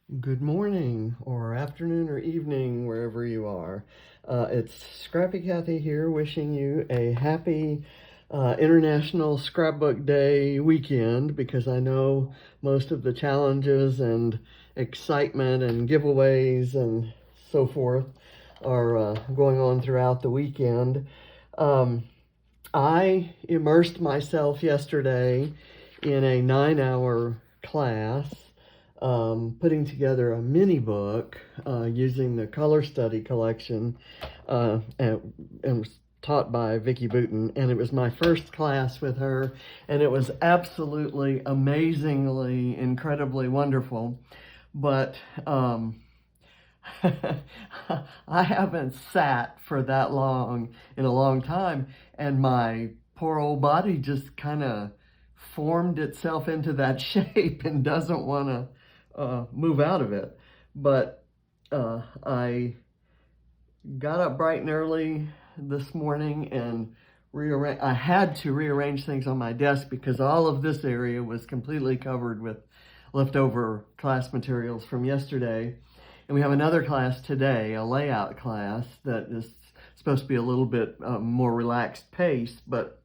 Good morning, or afternoon, or evening, wherever you are. It's Scrappy Kathy here, wishing you a happy International Scrapbook Day weekend, because I know most of the challenges and excitement and giveaways and so forth are going on throughout the weekend. I immersed myself yesterday in a 9-hour class, putting together a mini book using the color study collection, and was taught by Vicki Booten, and it was my first class with her, and it was absolutely amazingly incredibly wonderful. But I haven't sat for that long in a long time, and my poor old body just kind of formed itself into that shape and doesn't want to move out of it. But I got up bright and early this morning and I had to rearrange things on my desk because all of this area was completely covered with leftover class materials from yesterday. And we have another class today, a layout class that is supposed to be a little bit more relaxed pace, but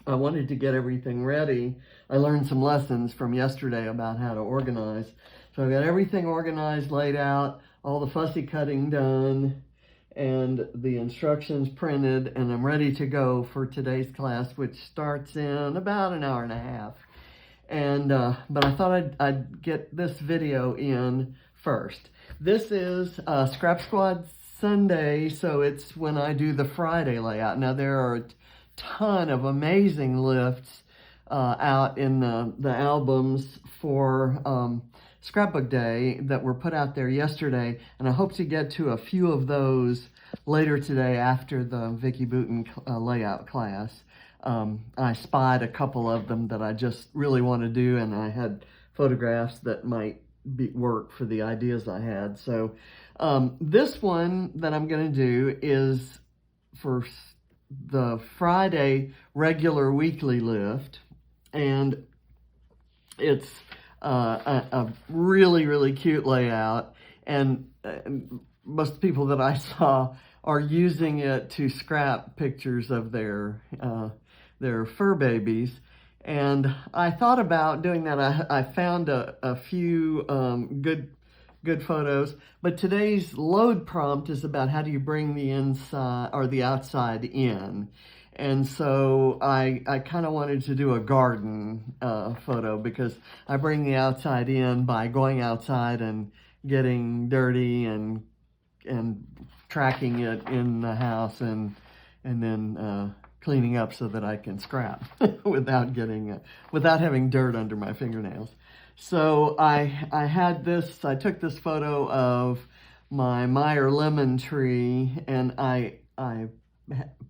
I wanted to get everything ready. I learned some lessons from yesterday about how to organize. So I got everything organized, laid out, all the fussy cutting done, and the instructions printed, and I'm ready to go for today's class, which starts in about an hour and a half. And but I thought I'd get this video in first. This is Scrap Squad Sunday, so it's when I do the Friday layout. Now there are a ton of amazing lifts out in the albums for Scrapbook Day that were put out there yesterday, and I hope to get to a few of those later today after the Vicki Booten layout class. I spied a couple of them that I just really want to do, and I had photographs that might work for the ideas I had. So this one that I'm going to do is for the Friday regular weekly lift, and it's a really, really cute layout, and most people that I saw are using it to scrap pictures of their fur babies. And I thought about doing that. I found a few good photos, but today's load prompt is about how do you bring the inside or the outside in. And so I kind of wanted to do a garden photo, because I bring the outside in by going outside and getting dirty and tracking it in the house, and then cleaning up so that I can scrap without having dirt under my fingernails. So I took this photo of my Meyer lemon tree, and I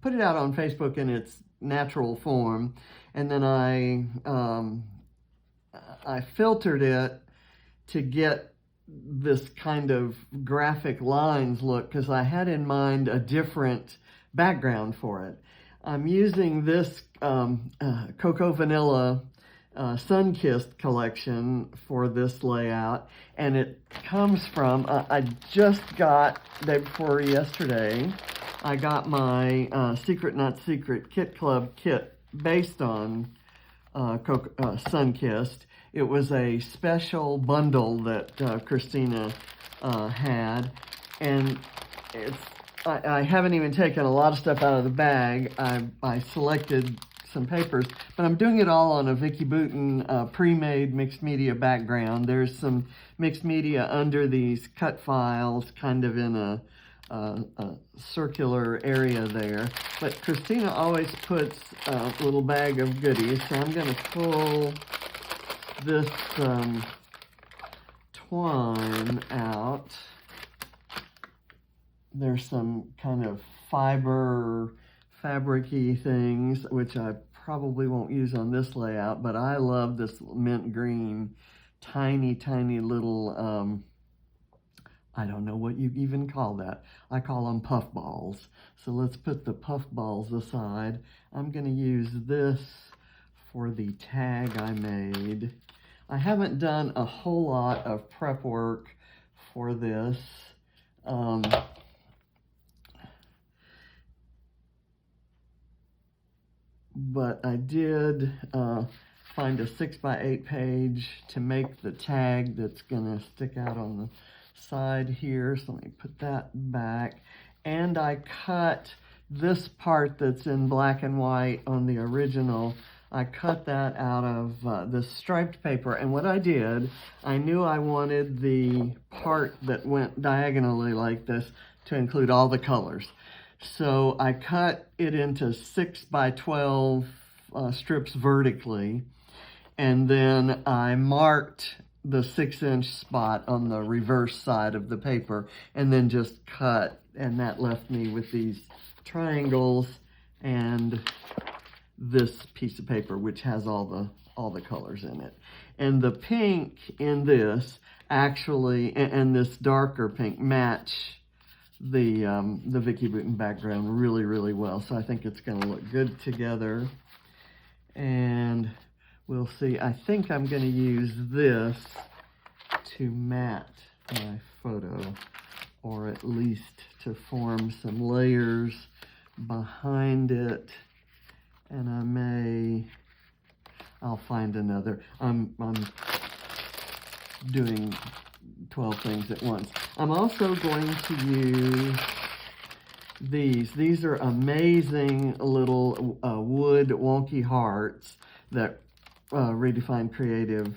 put it out on Facebook in its natural form, and then I filtered it to get this kind of graphic lines look, because I had in mind a different background for it. I'm using this Cocoa Vanilla Sunkissed collection for this layout, and it comes from, I just got, day before yesterday, I got my Secret Not Secret Kit Club kit based on Sunkissed. It was a special bundle that Khristina had, and I haven't even taken a lot of stuff out of the bag. I selected some papers, but I'm doing it all on a Vicki Booten pre-made mixed media background. There's some mixed media under these cut files, kind of in a circular area there. But Khristina always puts a little bag of goodies, so I'm going to pull this twine out. There's some kind of fabric-y things, which I probably won't use on this layout, but I love this mint green, tiny little, I don't know what you even call that. I call them puff balls. So let's put the puff balls aside. I'm going to use this for the tag I made. I haven't done a whole lot of prep work for this. But I did find a 6x8 page to make the tag that's gonna stick out on the side here. So let me put that back. And I cut this part that's in black and white on the original. I cut that out of the striped paper. And what I did, I knew I wanted the part that went diagonally like this to include all the colors. So I cut it into 6x12 strips vertically, and then I marked the 6-inch spot on the reverse side of the paper, and then just cut, and that left me with these triangles and this piece of paper, which has all the colors in it. And the pink in this actually, and this darker pink, match the Vicki Boutin background really, really well. So I think it's going to look good together. And we'll see. I think I'm going to use this to matte my photo, or at least to form some layers behind it. And I'll find another. I'm doing 12 things at once. I'm also going to use these. These are amazing little wood wonky hearts that Redefined Kreative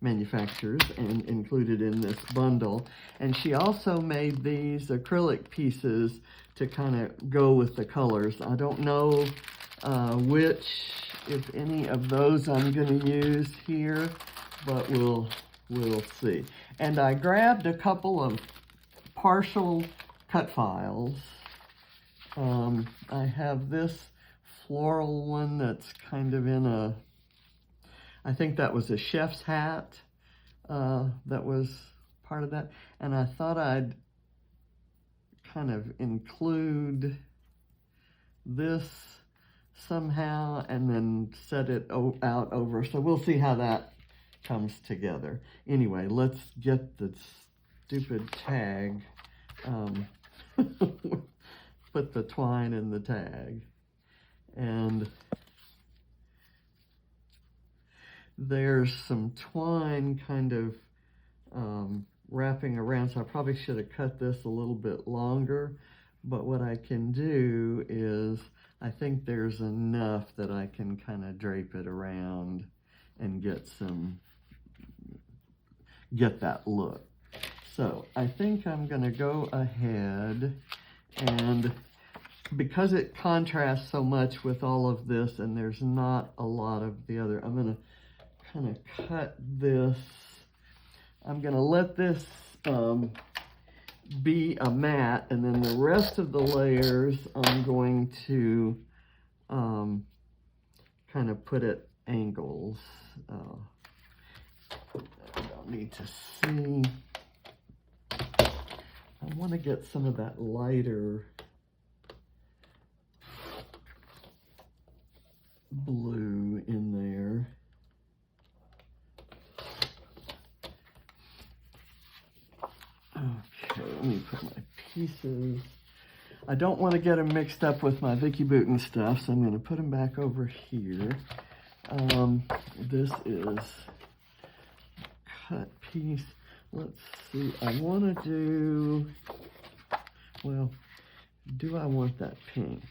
manufactures and included in this bundle. And she also made these acrylic pieces to kind of go with the colors. I don't know which, if any of those I'm going to use here, but we'll see. And I grabbed a couple of partial cut files. I have this floral one that's kind of in a, I think that was a chef's hat that was part of that. And I thought I'd kind of include this somehow and then set it out over. So we'll see how that comes together. Anyway, let's get the stupid tag. Put the twine in the tag. And there's some twine kind of wrapping around, so I probably should have cut this a little bit longer, but what I can do is, I think there's enough that I can kind of drape it around and get that look. So I think I'm going to go ahead, and because it contrasts so much with all of this and there's not a lot of the other, I'm going to kind of cut this. I'm going to let this be a matte, and then the rest of the layers I'm going to kind of put at angles. I don't need to see. I want to get some of that lighter blue in there. Okay, let me put my pieces. I don't want to get them mixed up with my Vicki Boutin stuff, so I'm going to put them back over here. This is cut piece. Let's see, I want to do, well, do I want that pink?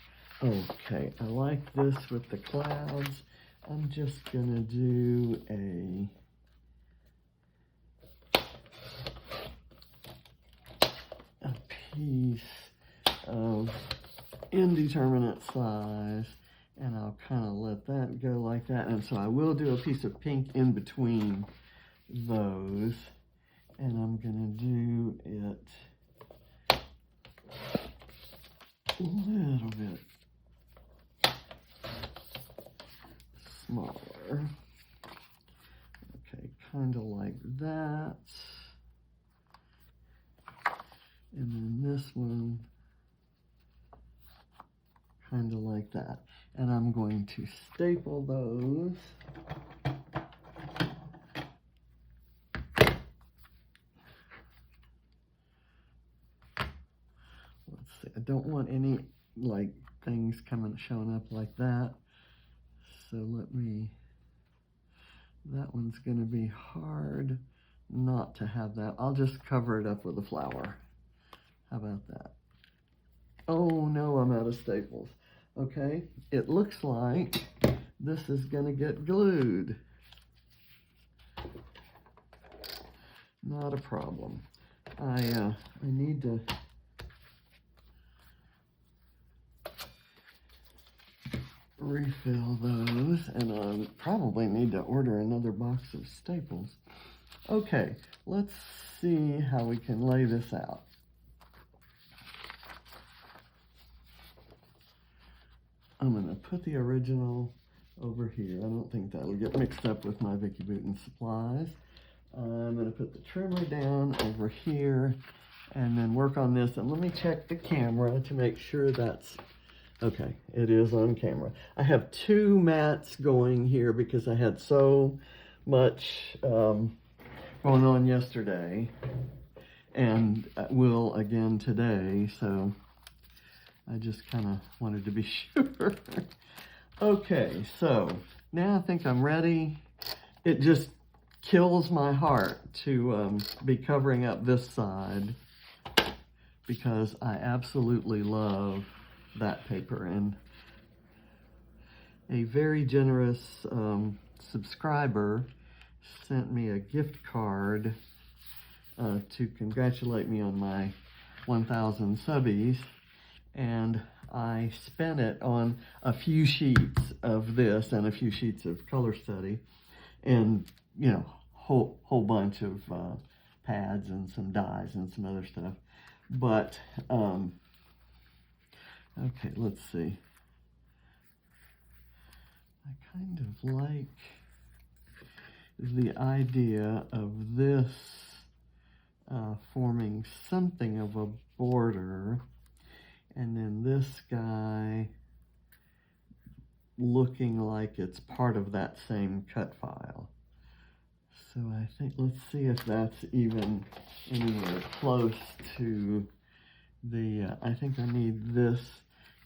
Okay, I like this with the clouds. I'm just going to do a piece of indeterminate size, and I'll kind of let that go like that. And so I will do a piece of pink in between those, and I'm going to do it a little bit smaller. Okay, kind of like that. And then this one, kind of like that. And I'm going to staple those see, I don't want any like things showing up like that. So that one's gonna be hard not to have that. I'll just cover it up with a flower. How about that? Oh no, I'm out of staples. Okay, it looks like this is gonna get glued. Not a problem. I need to refill those, and I probably need to order another box of staples. Okay, let's see how we can lay this out. I'm going to put the original over here. I don't think that'll get mixed up with my Vicki Boutin supplies. I'm going to put the trimmer down over here and then work on this. And let me check the camera to make sure that's okay. It is on camera. I have two mats going here because I had so much going on yesterday and will again today. So I just kind of wanted to be sure. Okay, so now I think I'm ready. It just kills my heart to be covering up this side because I absolutely love that paper. And a very generous subscriber sent me a gift card to congratulate me on my 1,000 subbies. And I spent it on a few sheets of this and a few sheets of color study and, you know, whole bunch of pads and some dyes and some other stuff. But, okay, let's see. I kind of like the idea of this forming something of a border. And then this guy looking like it's part of that same cut file. So I think, let's see if that's even anywhere close to the, I think I need this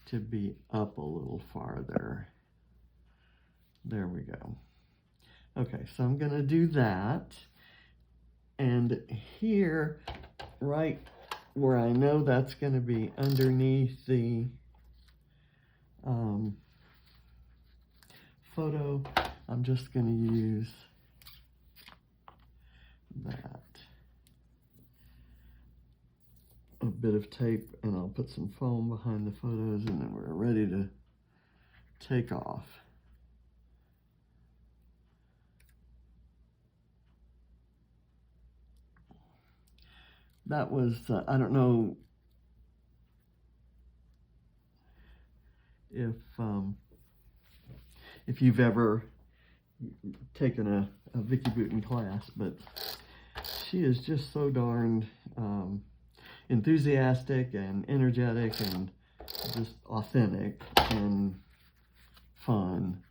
to be up a little farther. There we go. Okay, so I'm gonna do that. And here, right where I know that's going to be underneath the photo, I'm just going to use that. A bit of tape, and I'll put some foam behind the photos, and then we're ready to take off. That was, I don't know if you've ever taken a Vicki Boutin class, but she is just so darned enthusiastic and energetic and just authentic and fun,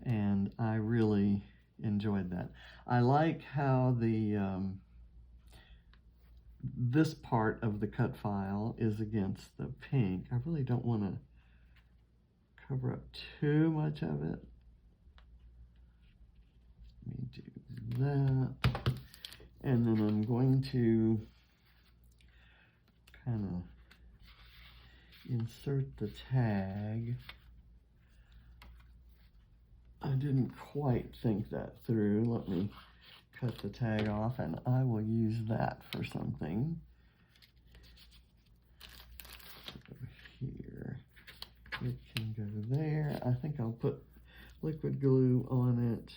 and I really enjoyed that. I like how the this part of the cut file is against the pink. I really don't want to cover up too much of it. Let me do that. And then I'm going to kind of insert the tag. I didn't quite think that through. Let me cut the tag off, and I will use that for something. Over here, it can go there. I think I'll put liquid glue on it.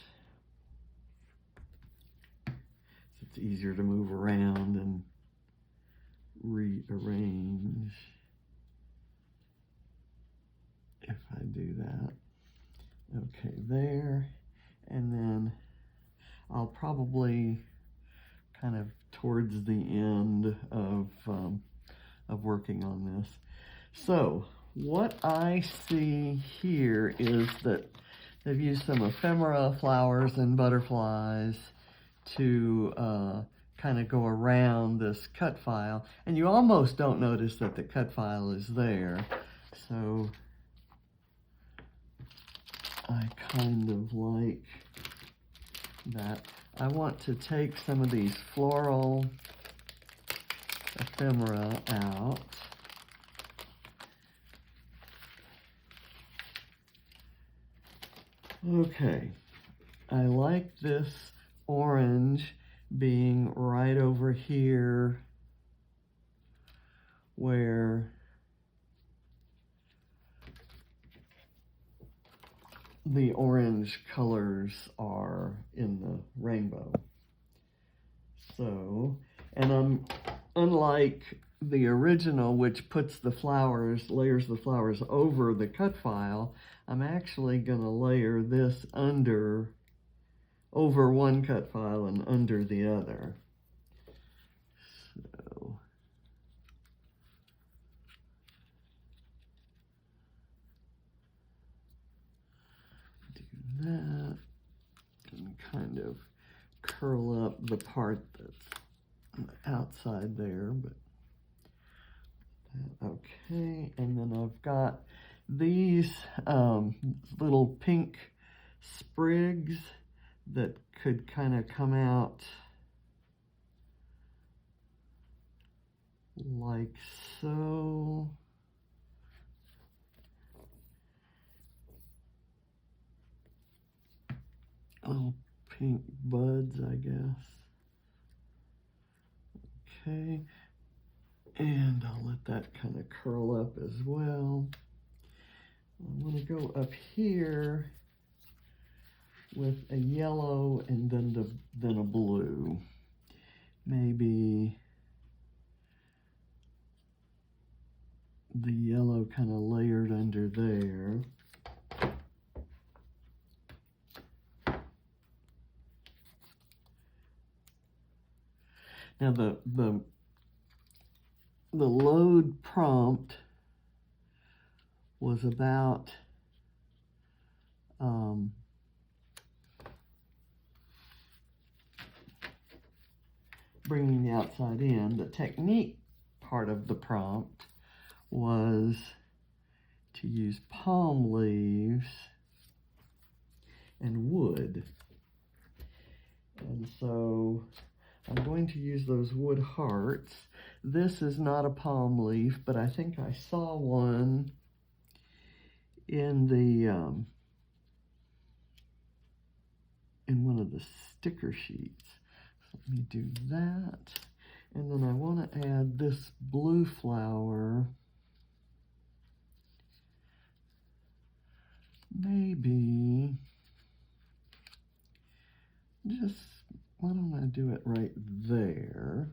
So it's easier to move around and rearrange if I do that. Okay, there, and then I'll probably kind of towards the end of working on this. So what I see here is that they've used some ephemera, flowers, and butterflies to kind of go around this cut file, and you almost don't notice that the cut file is there. So I kind of like that. I want to take some of these floral ephemera out. Okay, I like this orange being right over here where the orange colors are in the rainbow. So, and I'm, unlike the original, which puts the flowers, layers the flowers over the cut file, I'm actually going to layer this over one cut file and under the other. So, do that and kind of curl up the part that's outside there, but okay. And then I've got these little pink sprigs that could kind of come out like so. Little pink buds, I guess. Okay, and I'll let that kind of curl up as well. I'm going to go up here with a yellow and then a blue. Maybe the yellow kind of layered under there. Now the load prompt was about bringing the outside in. The technique part of the prompt was to use palm leaves and wood. And so I'm going to use those wood hearts. This is not a palm leaf, but I think I saw one in the in one of the sticker sheets. So let me do that. And then I want to add this blue flower. Maybe just, why don't I do it right there?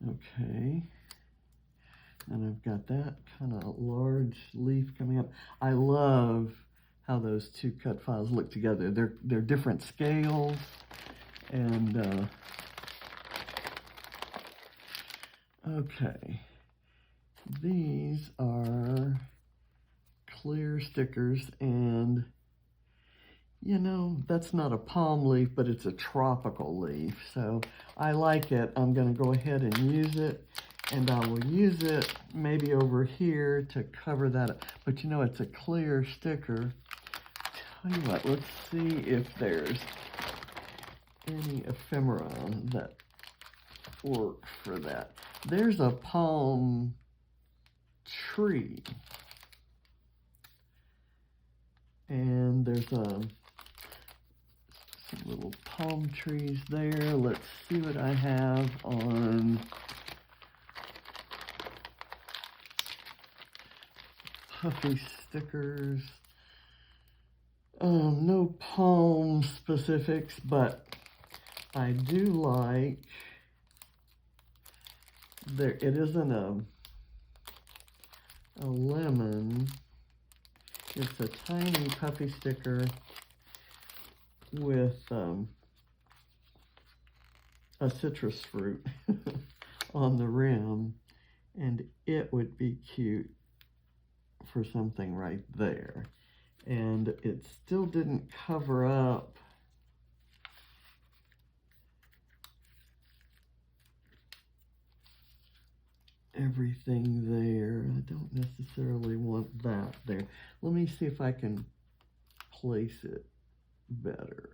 Okay, and I've got that kind of large leaf coming up. I love how those two cut files look together. They're different scales, and okay, these are clear stickers, and you know, that's not a palm leaf, but it's a tropical leaf, so I like it. I'm going to go ahead and use it, and I will use it maybe over here to cover that up. But you know, it's a clear sticker. Tell you what, let's see if there's any ephemera that work for that. There's a palm tree, and there's some little palm trees there. Let's see what I have on puffy stickers. No palm specifics, but I do like it isn't a lemon. It's a tiny puffy sticker with a citrus fruit on the rim, and it would be cute for something right there. And it still didn't cover up everything there. I don't necessarily want that there. Let me see if I can place it better.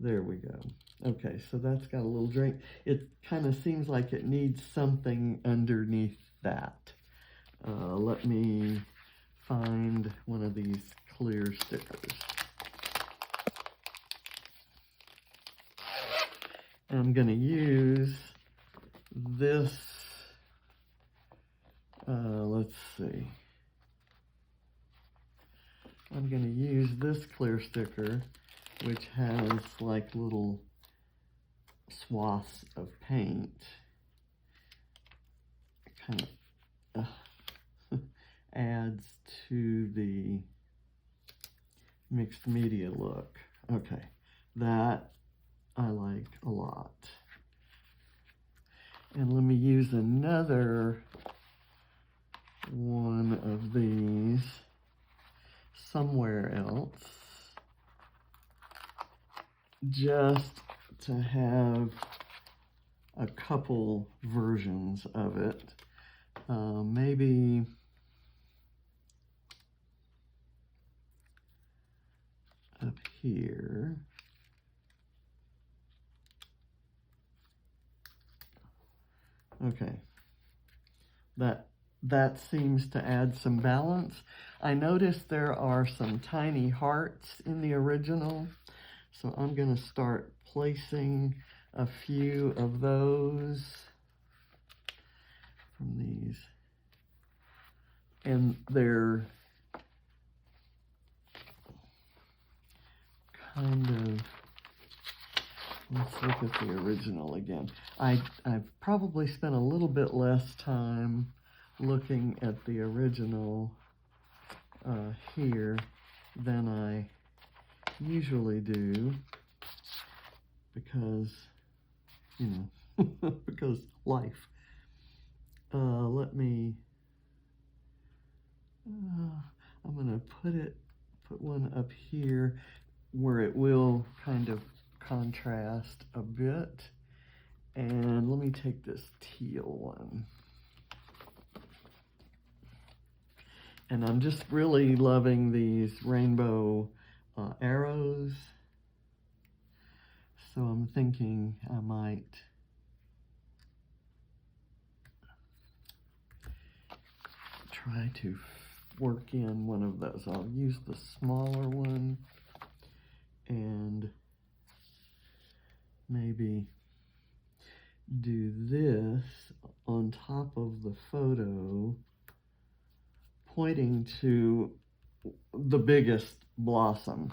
There we go. Okay, so that's got a little drink. It kind of seems like it needs something underneath that. Let me find one of these clear stickers. I'm going to use this, let's see. I'm going to use this clear sticker, which has like little swaths of paint. It kind of adds to the mixed media look. Okay, that I like a lot. And let me use another one of these somewhere else, just to have a couple versions of it. Maybe up here. Okay, that seems to add some balance. I noticed there are some tiny hearts in the original, so I'm going to start placing a few of those from these. And they're kind of, let's look at the original again. I've probably spent a little bit less time looking at the original here than I usually do, because, you know, because life. Let me, I'm gonna put one up here where it will kind of contrast a bit. And let me take this teal one. And I'm just really loving these rainbow arrows. So I'm thinking I might try to work in one of those. I'll use the smaller one and maybe do this on top of the photo, pointing to the biggest blossom.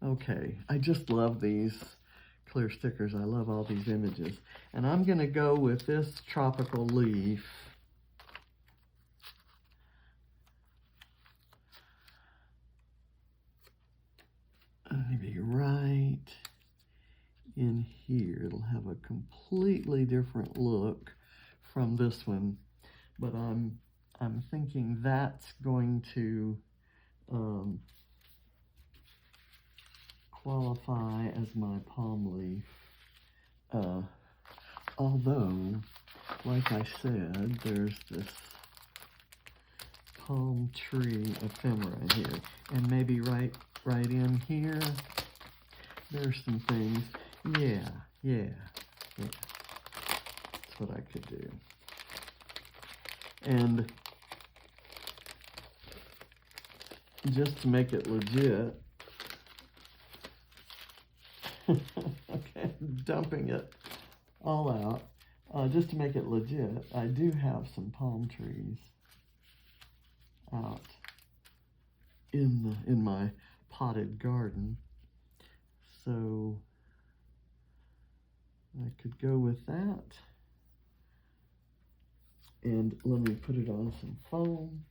Okay, I just love these clear stickers. I love all these images. And I'm going to go with this tropical leaf. Maybe right in here. It'll have a completely different look from this one, but I'm thinking that's going to qualify as my palm leaf. Although, like I said, there's this palm tree ephemera here, and maybe right in here, there's some things. Yeah. That's what I could do. And just to make it legit, okay, dumping it all out. Just to make it legit, I do have some palm trees out in my potted garden, so I could go with that. And let me put it on some foam.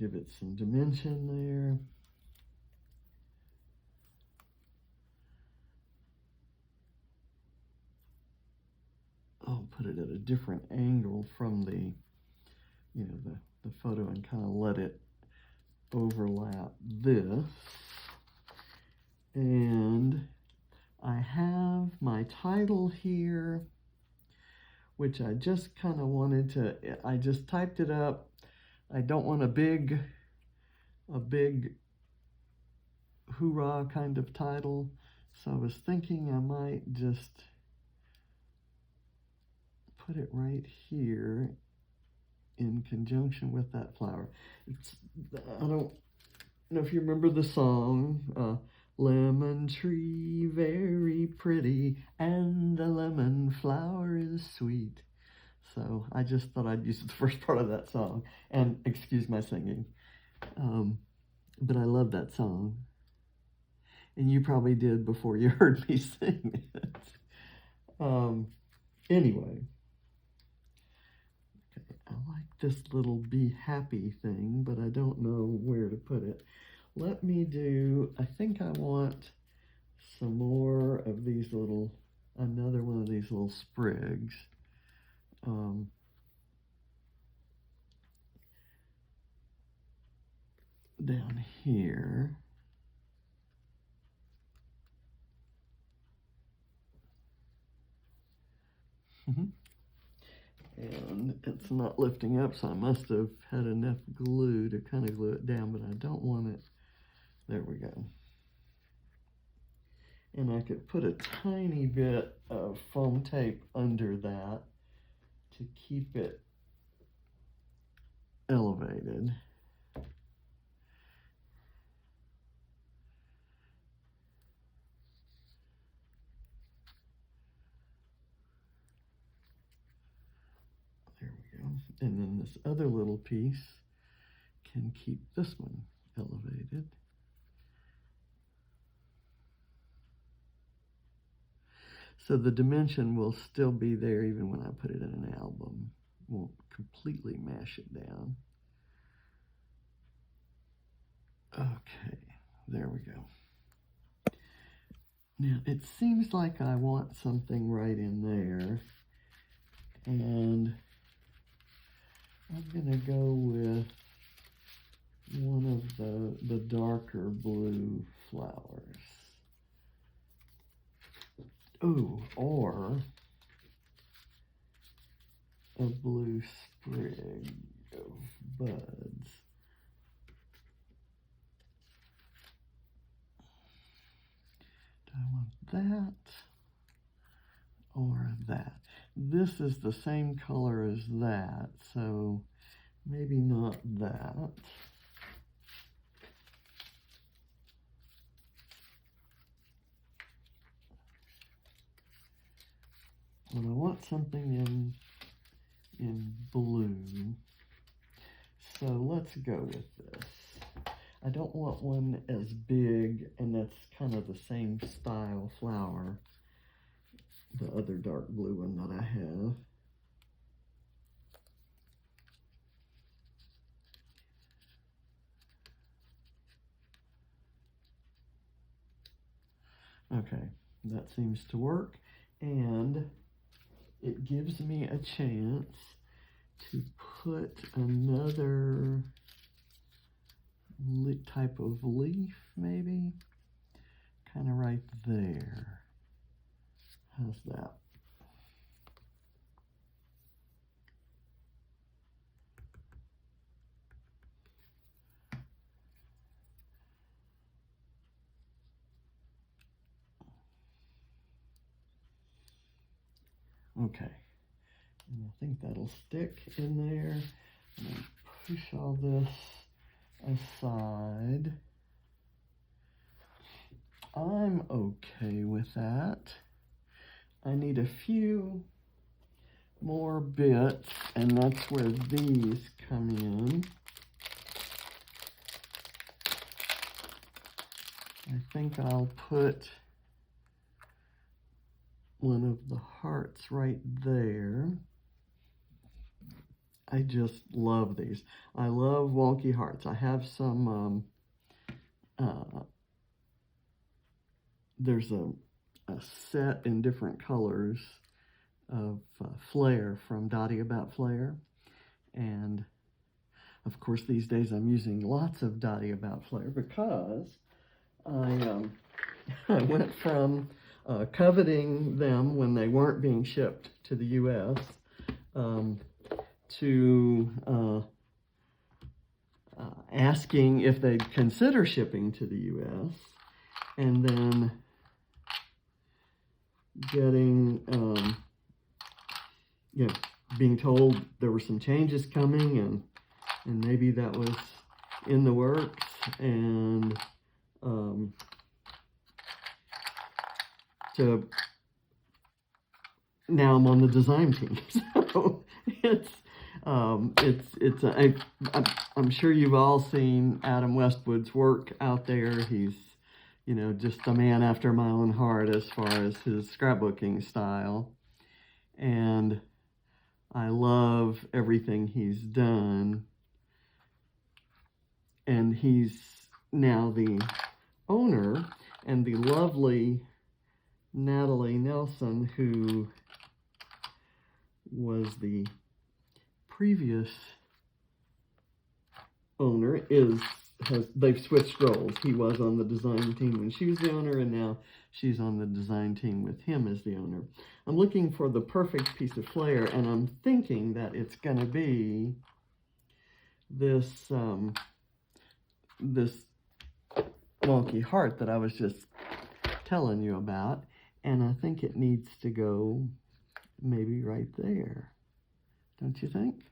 give it some dimension there. I'll put it at a different angle from the, you know, the photo and kind of let it overlap this. And I have my title here, which I just kind of wanted to, I just typed it up. I don't want a big hoorah kind of title. So I was thinking I might just put it right here in conjunction with that flower. I don't know if you remember the song, lemon tree very pretty and the lemon flower is sweet. So I just thought I'd use the first part of that song, and excuse my singing. But I love that song. And you probably did before you heard me sing it. Anyway. Okay, I like this little be happy thing, but I don't know where to put it. Let me do, I think I want some more of these little, another one of these little sprigs. Down here. And it's not lifting up, so I must have had enough glue to kind of glue it down, but I don't want it. There we go. And I could put a tiny bit of foam tape under that to keep it elevated. There we go. And then this other little piece can keep this one elevated. So the dimension will still be there even when I put it in an album. Won't completely mash it down. Okay, there we go. Now it seems like I want something right in there, and I'm gonna go with one of the darker blue flowers. Oh, or a blue sprig of buds. Do I want that or that? This is the same color as that, so maybe not that. And I want something in blue, so let's go with this. I don't want one as big, and that's kind of the same style flower, the other dark blue one that I have. Okay, that seems to work, and it gives me a chance to put another type of leaf, maybe, kind of right there. How's that? Okay, and I think that'll stick in there. I'm going to push all this aside. I'm okay with that. I need a few more bits, and that's where these come in. I think I'll put one of the hearts right there. I just love these. I love wonky hearts. I have some, there's a set in different colors of Flair from Dottie About Flair. And of course, these days I'm using lots of Dottie About Flair because I went from coveting them when they weren't being shipped to the U.S. To asking if they'd consider shipping to the U.S. and then getting, being told there were some changes coming, and maybe that was in the works, and now I'm on the design team. So I'm sure you've all seen Adam Westwood's work out there. He's, just a man after my own heart as far as his scrapbooking style. And I love everything he's done. And he's now the owner, and the lovely Natalie Nelson, who was the previous owner, they've switched roles. He was on the design team when she was the owner, and now she's on the design team with him as the owner. I'm looking for the perfect piece of Flair, and I'm thinking that it's going to be this this wonky heart that I was just telling you about, and I think it needs to go maybe right there. Don't you think?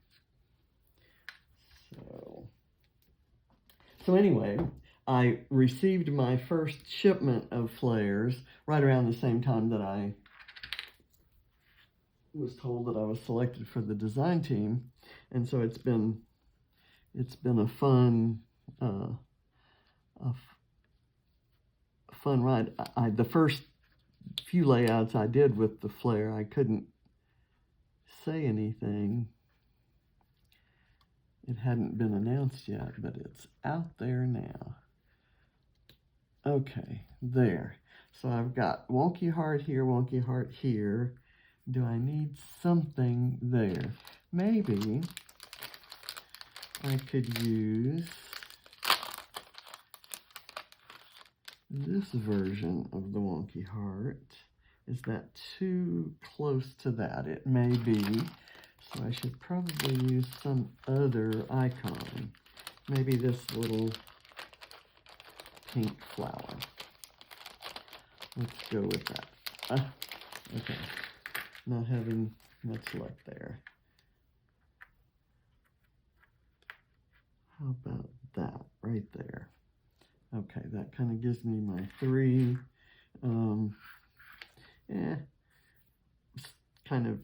So anyway, I received my first shipment of Flairs right around the same time that I was told that I was selected for the design team, and so it's been a fun fun ride. The first few layouts I did with the Flair, I couldn't say anything. It hadn't been announced yet, but it's out there now. Okay, there. So I've got wonky heart here, wonky heart here. Do I need something there? Maybe I could use this version of the wonky heart. Is that too close to that? It may be. So I should probably use some other icon. Maybe this little pink flower. Let's go with that. Okay. Not having much luck there. How about that right there? Okay, that kind of gives me my three kind of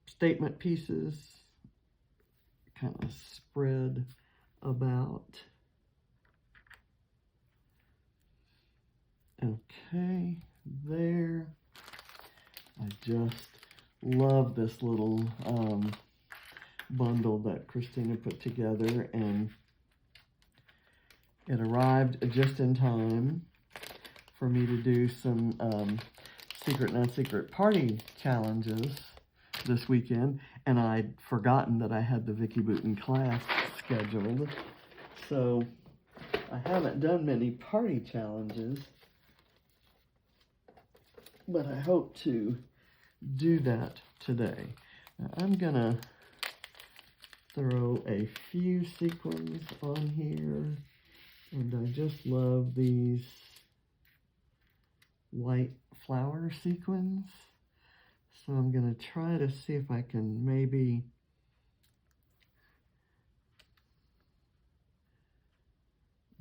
statement pieces, kind of spread about. Okay, there. I just love this little bundle that Khristina put together, and it arrived just in time for me to do some secret not secret party challenges this weekend, and I'd forgotten that I had the Vicky Booten class scheduled, so I haven't done many party challenges, but I hope to do that today. Now, I'm gonna throw a few sequins on here, and I just love these white flower sequins. So I'm going to try to see if I can maybe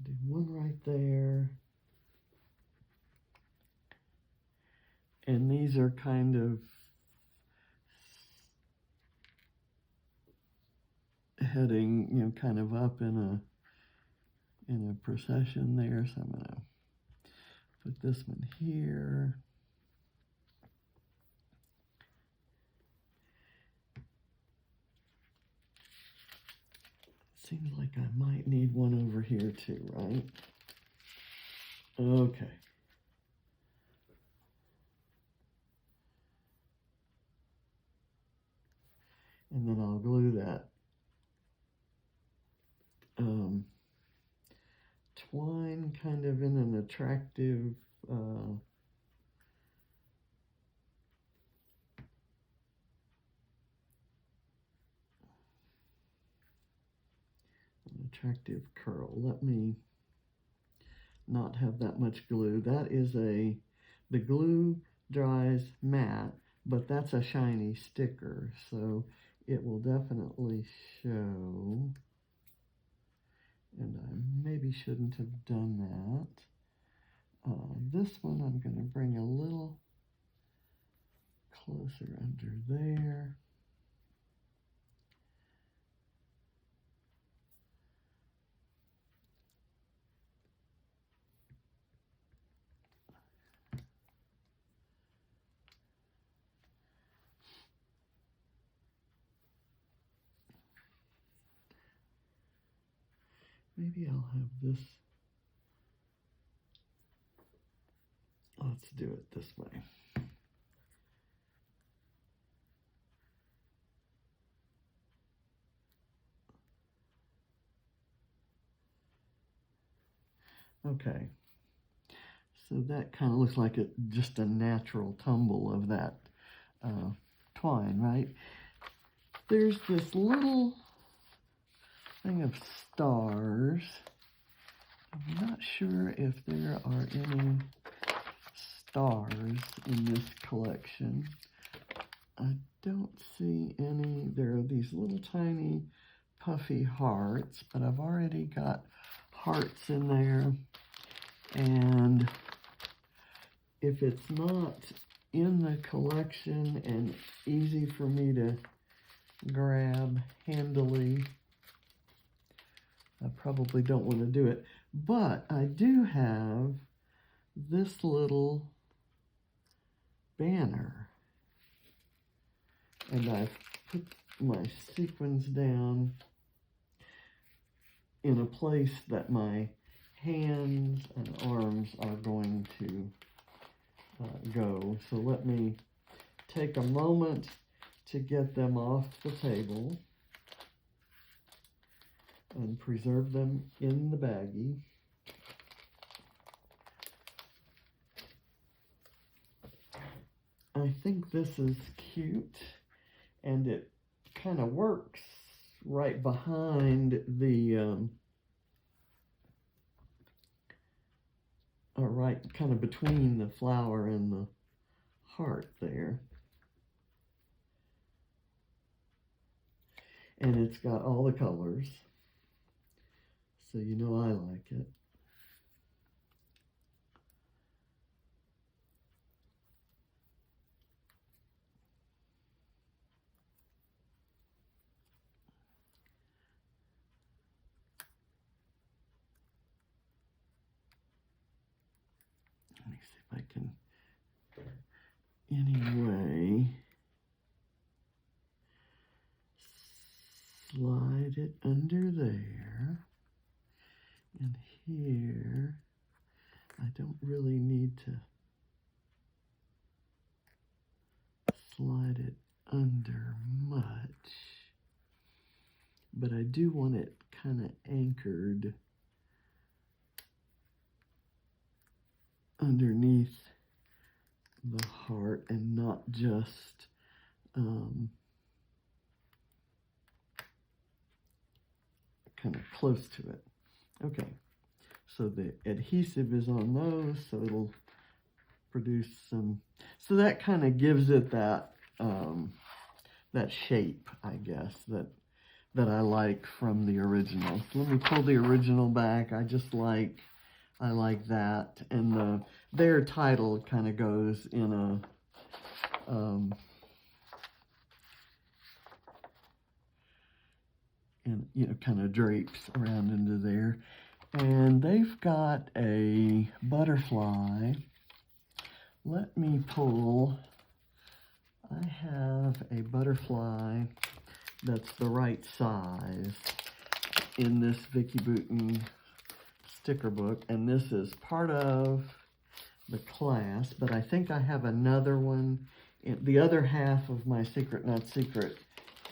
do one right there. And these are kind of heading, kind of up in a procession there. So I'm going to put this one here. Seems like I might need one over here too, right? Okay. And then I'll glue that twine kind of in an attractive curl. Let me not have that much glue. That is the glue dries matte, but that's a shiny sticker, so it will definitely show. And I maybe shouldn't have done that. This one I'm going to bring a little closer under there. Maybe I'll have this. Let's do it this way. Okay, so that kind of looks like just a natural tumble of that twine, right? There's this little thing of stars. I'm not sure if there are any stars in this collection. I don't see any. There are these little tiny puffy hearts, but I've already got hearts in there. And if it's not in the collection and easy for me to grab handily, I probably don't want to do it. But I do have this little banner, and I've put my sequins down in a place that my hands and arms are going to go. So let me take a moment to get them off the table and preserve them in the baggie. I think this is cute, and it kind of works right behind the right kind of between the flower and the heart there. And it's got all the colors, so you know I like it. Let me see if I can, anyway, slide it under there, and here, I don't really need to slide it under much, but I do want it kind of anchored underneath the heart and not just kind of close to it. Okay, so the adhesive is on those, so it'll produce some, so that kind of gives it that that shape, I guess, that I like from the original. So let me pull the original back. I like that, and their title kind of goes in a and you know, kind of drapes around into there. And they've got a butterfly. Let me pull. I have a butterfly that's the right size. in this Vicki Boutin sticker book, and this is part of the class, but I think I have another one. The other half of my Secret Not Secret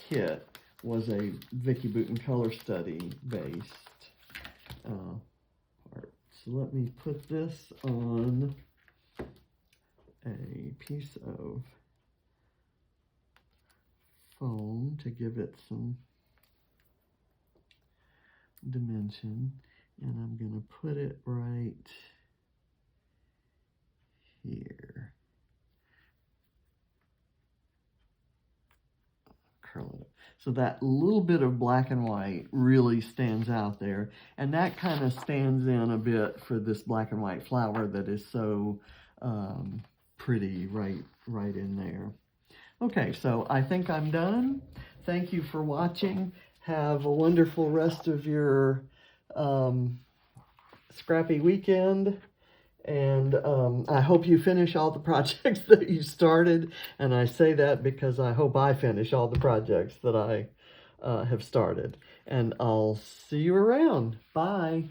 kit was a Vicki Boutin color study based part. So let me put this on a piece of foam to give it some dimension, and I'm going to put it right here. Curl it. So that little bit of black and white really stands out there, and that kind of stands in a bit for this black and white flower that is so pretty right in there. Okay, so I think I'm done. Thank you for watching. Have a wonderful rest of your scrappy weekend. And I hope you finish all the projects that you started. And I say that because I hope I finish all the projects that I have started. And I'll see you around. Bye.